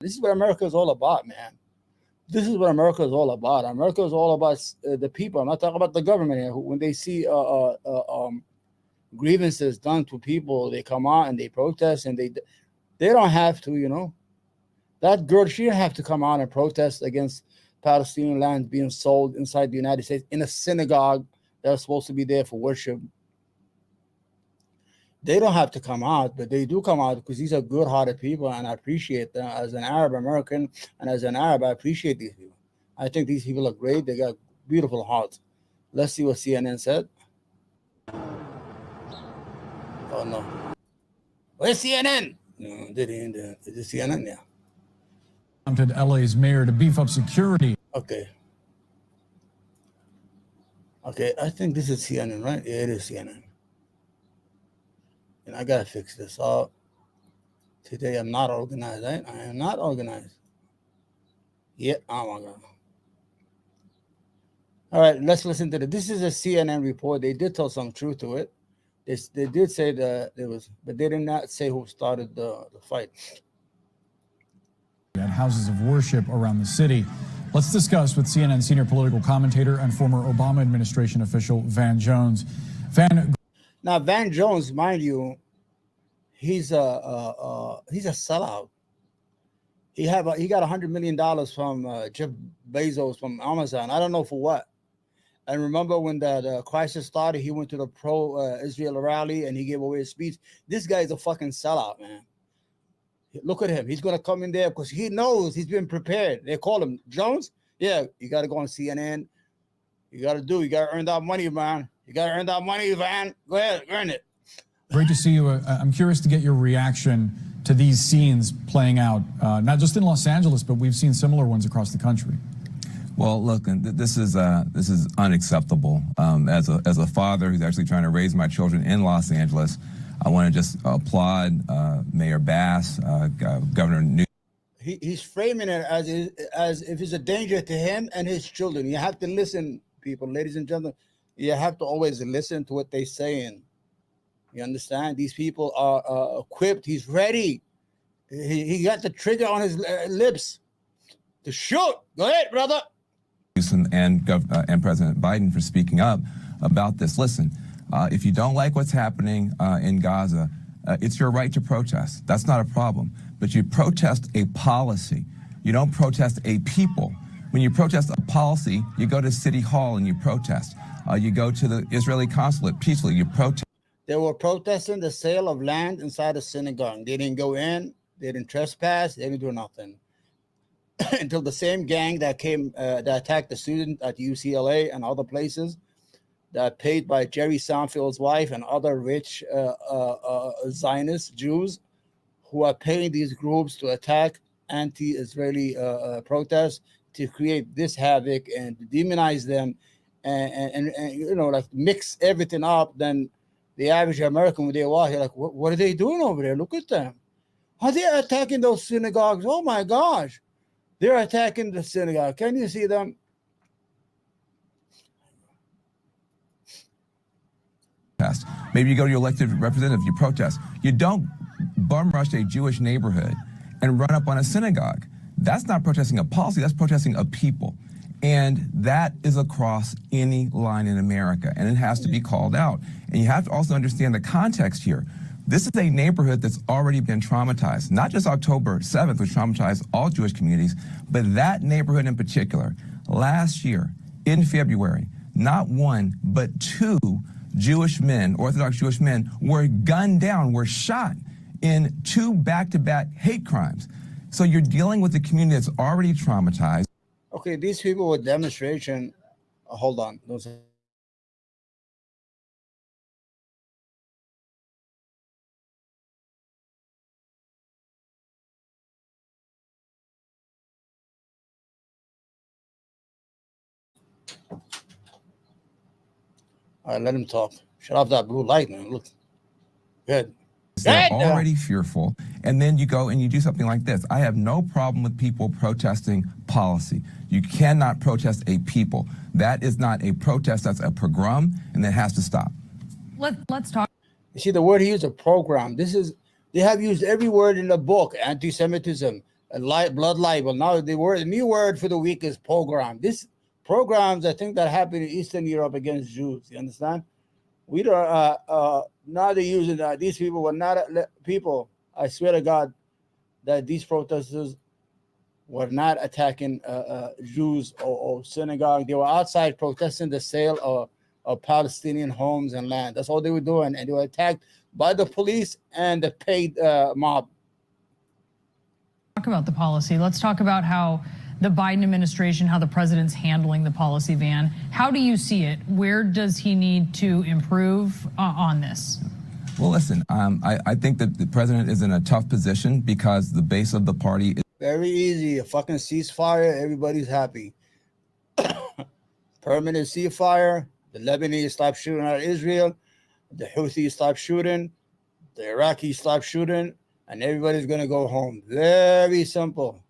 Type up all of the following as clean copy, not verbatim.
This is what America is all about, man. This is what America is all about. America is all about the people. I'm not talking about the government here. When they see grievances done to people, they come out and they protest, and they don't have to, That girl, she didn't have to come out and protest against Palestinian land being sold inside the United States in a synagogue that's supposed to be there for worship. They don't have to come out, but they do come out because these are good-hearted people, and I appreciate them. As an Arab American and as an Arab, I appreciate these people. I think these people are great. They got beautiful hearts. Let's see what CNN said. Oh, no. Where's CNN? No, they didn't. Is it CNN? Yeah. Prompted LA's mayor to beef up security. Okay. Okay, I think this is CNN, right? Yeah, it is CNN. And I gotta fix this up. Today I'm not organized, right? I am not organized. Yeah, oh my God. All right, let's listen to this. This is a CNN report. They did tell some truth to it. They did say that it was, but they did not say who started the fight. At houses of worship around the city. Let's discuss with CNN senior political commentator and former Obama administration official Van Jones. Now, Van Jones, mind you, he's a sellout. He got $100 million from Jeff Bezos from Amazon. I don't know for what. And remember when that crisis started, he went to the pro-Israel rally and he gave away his speech. This guy is a fucking sellout, man. Look at him. He's going to come in there because he knows he's been prepared. They call him Jones. Yeah, you got to go on CNN. You got to earn that money, man. You got to earn that money, Van. Go ahead, earn it. Great to see you. I'm curious to get your reaction to these scenes playing out, not just in Los Angeles, but we've seen similar ones across the country. Well, look, this is unacceptable. As a father who's actually trying to raise my children in Los Angeles, I want to just applaud Mayor Bass, Governor Newsom. He's framing it as if it's a danger to him and his children. You have to listen, people, ladies and gentlemen. You have to always listen to what they're saying. You understand? These people are equipped. He's ready. He got the trigger on his lips to shoot. Go ahead, brother. And President Biden for speaking up about this. Listen, if you don't like what's happening in Gaza, it's your right to protest. That's not a problem. But you protest a policy. You don't protest a people. When you protest a policy, you go to City Hall and you protest. You go to the Israeli consulate peacefully. You protest. They were protesting the sale of land inside the synagogue. They didn't go in. They didn't trespass. They didn't do nothing. Until the same gang that came, that attacked the student at UCLA and other places, that paid by Jerry Seinfeld's wife and other rich Zionist Jews who are paying these groups to attack anti-Israeli protests, to create this havoc and demonize them and like mix everything up. Then the average American, when they walk here, like, what are they doing over there? Look at them. Are they attacking those synagogues? Oh my gosh. They're attacking the synagogue. Can you see them? Maybe you go to your elected representative, you protest. You don't bum rush a Jewish neighborhood and run up on a synagogue. That's not protesting a policy, that's protesting a people. And that is across any line in America, and it has to be called out. And you have to also understand the context here. This is a neighborhood that's already been traumatized. Not just October 7th, which traumatized all Jewish communities, but that neighborhood in particular. Last year, in February, not one, but two Jewish men, Orthodox Jewish men, were gunned down, were shot in two back-to-back hate crimes. So you're dealing with a community that's already traumatized. Okay, these people with demonstration, hold on. Those all right, let him talk. Shut off that blue light, man. Look. Good. They're already fearful. And then you go and you do something like this. I have no problem with people protesting policy. You cannot protest a people. That is not a protest. That's a pogrom, and that has to stop. Let's talk. You see, the word he used, a program. They have used every word in the book: anti-Semitism, blood libel. Now the new word for the week is pogrom. This pogroms, I think, that happened in Eastern Europe against Jews. You understand? We don't. Now they're using that. These people were not people. I swear to God that these protesters were not attacking Jews or synagogue. They were outside protesting the sale of Palestinian homes and land. That's all they were doing, and they were attacked by the police and the paid mob. Talk about the policy. Let's talk about how the Biden administration, how the president's handling the policy, Van. How do you see it? Where does he need to improve on this? Well, listen, I think that the president is in a tough position because the base of the party is Very easy. A fucking ceasefire. Everybody's happy. Permanent ceasefire. The Lebanese stop shooting at Israel. The Houthis stop shooting. The Iraqis stop shooting. And everybody's going to go home. Very simple.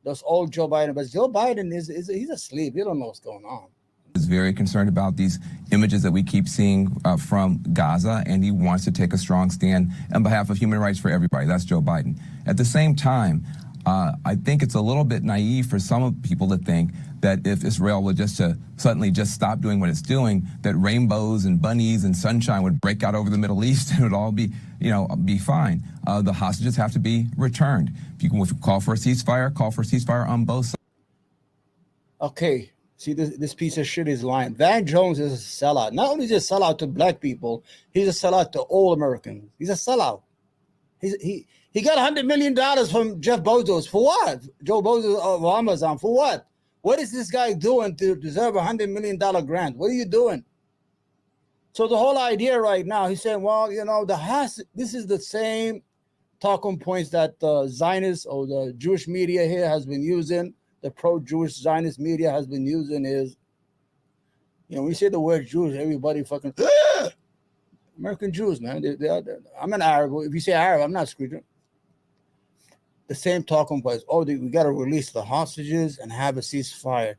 That's all Joe Biden. But Joe Biden he's asleep. He don't know what's going on. Is very concerned about these images that we keep seeing from Gaza, and he wants to take a strong stand on behalf of human rights for everybody. That's Joe Biden. At the same time, I think it's a little bit naive for some people to think that if Israel would suddenly stop doing what it's doing, that rainbows and bunnies and sunshine would break out over the Middle East and it would all be, be fine. The hostages have to be returned. If you can call for a ceasefire on both sides. Okay. See, this piece of shit is lying. Van Jones is a sellout. Not only is he a sellout to black people, he's a sellout to all Americans. He's a sellout. He got $100 million from Jeff Bezos. For what? Joe Bezos of Amazon. For what? What is this guy doing to deserve a $100 million grant? What are you doing? So the whole idea right now, he's saying, well, this is the same talking points that the Zionist or the Jewish media here has been using. The pro-Jewish Zionist media has been using is, when you say the word Jews, everybody fucking, American Jews, man. I'm an Arab. If you say Arab, I'm not screeching. The same talking points. Oh, we got to release the hostages and have a ceasefire.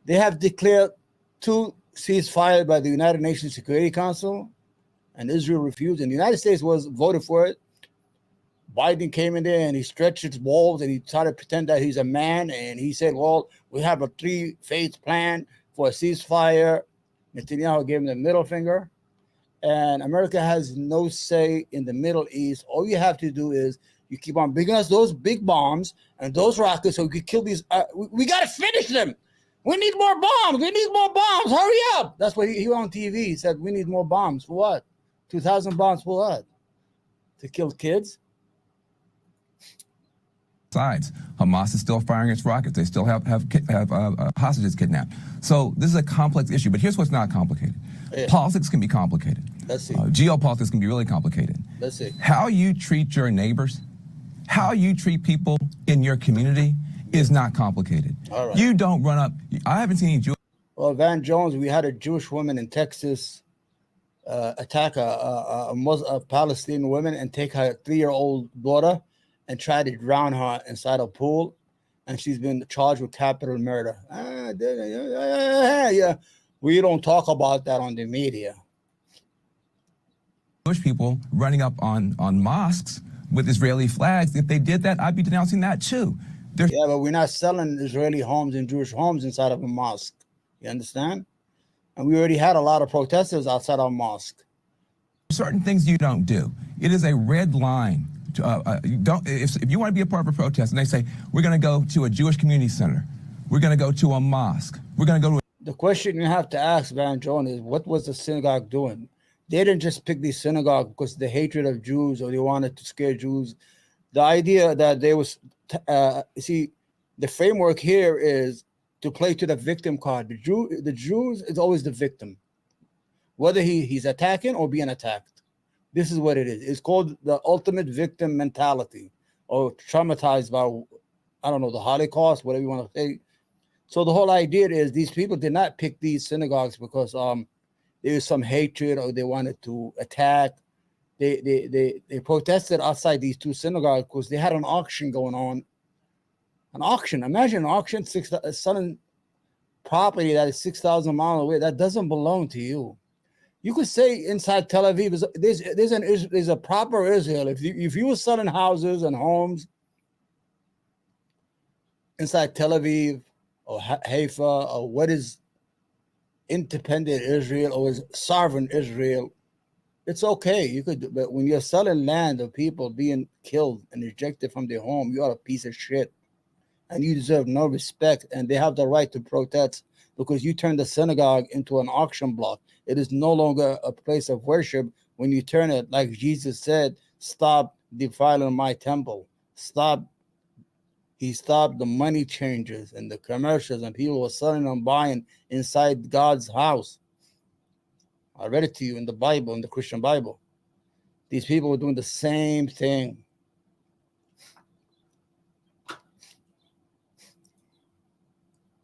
They have declared 2 ceasefires by the United Nations Security Council, and Israel refused. And the United States voted for it. Biden came in there and he stretched his balls and he tried to pretend that he's a man. And he said, well, we have a 3-phase plan for a ceasefire. Netanyahu gave him the middle finger. And America has no say in the Middle East. All you have to do is you keep on bringing us those big bombs and those rockets so we could kill these. We got to finish them. We need more bombs. We need more bombs. Hurry up. That's what he went on TV. He said, we need more bombs. For what? 2,000 bombs for what? To kill kids? Sides. Hamas is still firing its rockets. They still have hostages kidnapped. So this is a complex issue, but here's what's not complicated. Yeah. Politics can be complicated. Let's see. Geopolitics can be really complicated. Let's see. How you treat your neighbors, how you treat people in your community is not complicated. All right. You don't run up. I haven't seen any Jewish. Well, Van Jones, we had a Jewish woman in Texas attack a Palestinian woman and take her 3-year-old daughter and try to drown her inside a pool, and she's been charged with capital murder. Yeah, we don't talk about that on the media. Jewish people running up on mosques with Israeli flags. If they did that, I'd be denouncing that too. Yeah, but we're not selling Israeli homes and Jewish homes inside of a mosque. You understand? And we already had a lot of protesters outside our mosque. Certain things you don't do. It is a red line. If you want to be a part of a protest and they say, we're going to go to a Jewish community center, we're going to go to a mosque, we're going to go to the question you have to ask, Van Jones, is what was the synagogue doing? They didn't just pick the synagogue because of the hatred of Jews or they wanted to scare Jews. The idea that they was, the framework here is to play to the victim card. The Jews is always the victim, whether he's attacking or being attacked. This is what it is. It's called the ultimate victim mentality, or traumatized by, I don't know, the Holocaust, whatever you want to say. So the whole idea is these people did not pick these synagogues because there was some hatred or they wanted to attack. They protested outside these 2 synagogues because they had an auction going on. An auction. Imagine an auction, selling property that is 6,000 miles away. That doesn't belong to you. You could say inside Tel Aviv, there's a proper Israel. If you were selling houses and homes inside Tel Aviv or Haifa or what is independent Israel or is sovereign Israel, it's okay. You could, but when you're selling land of people being killed and ejected from their home, you are a piece of shit, and you deserve no respect. And they have the right to protest because you turn the synagogue into an auction block. It is no longer a place of worship when you turn it, like Jesus said, stop defiling my temple. Stop. He stopped the money changers and the commercials, and people were selling and buying inside God's house. I read it to you in the Bible, in the Christian Bible. These people were doing the same thing.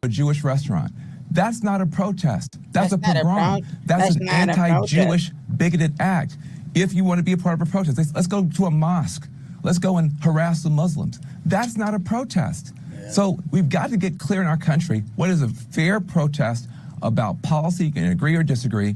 A Jewish restaurant. That's not a protest. That's a not a pogrom. That's an not a anti-Jewish, bigoted act. If you want to be a part of a protest, let's go to a mosque. Let's go and harass the Muslims. That's not a protest. Yeah. So we've got to get clear in our country what is a fair protest about policy. You can agree or disagree.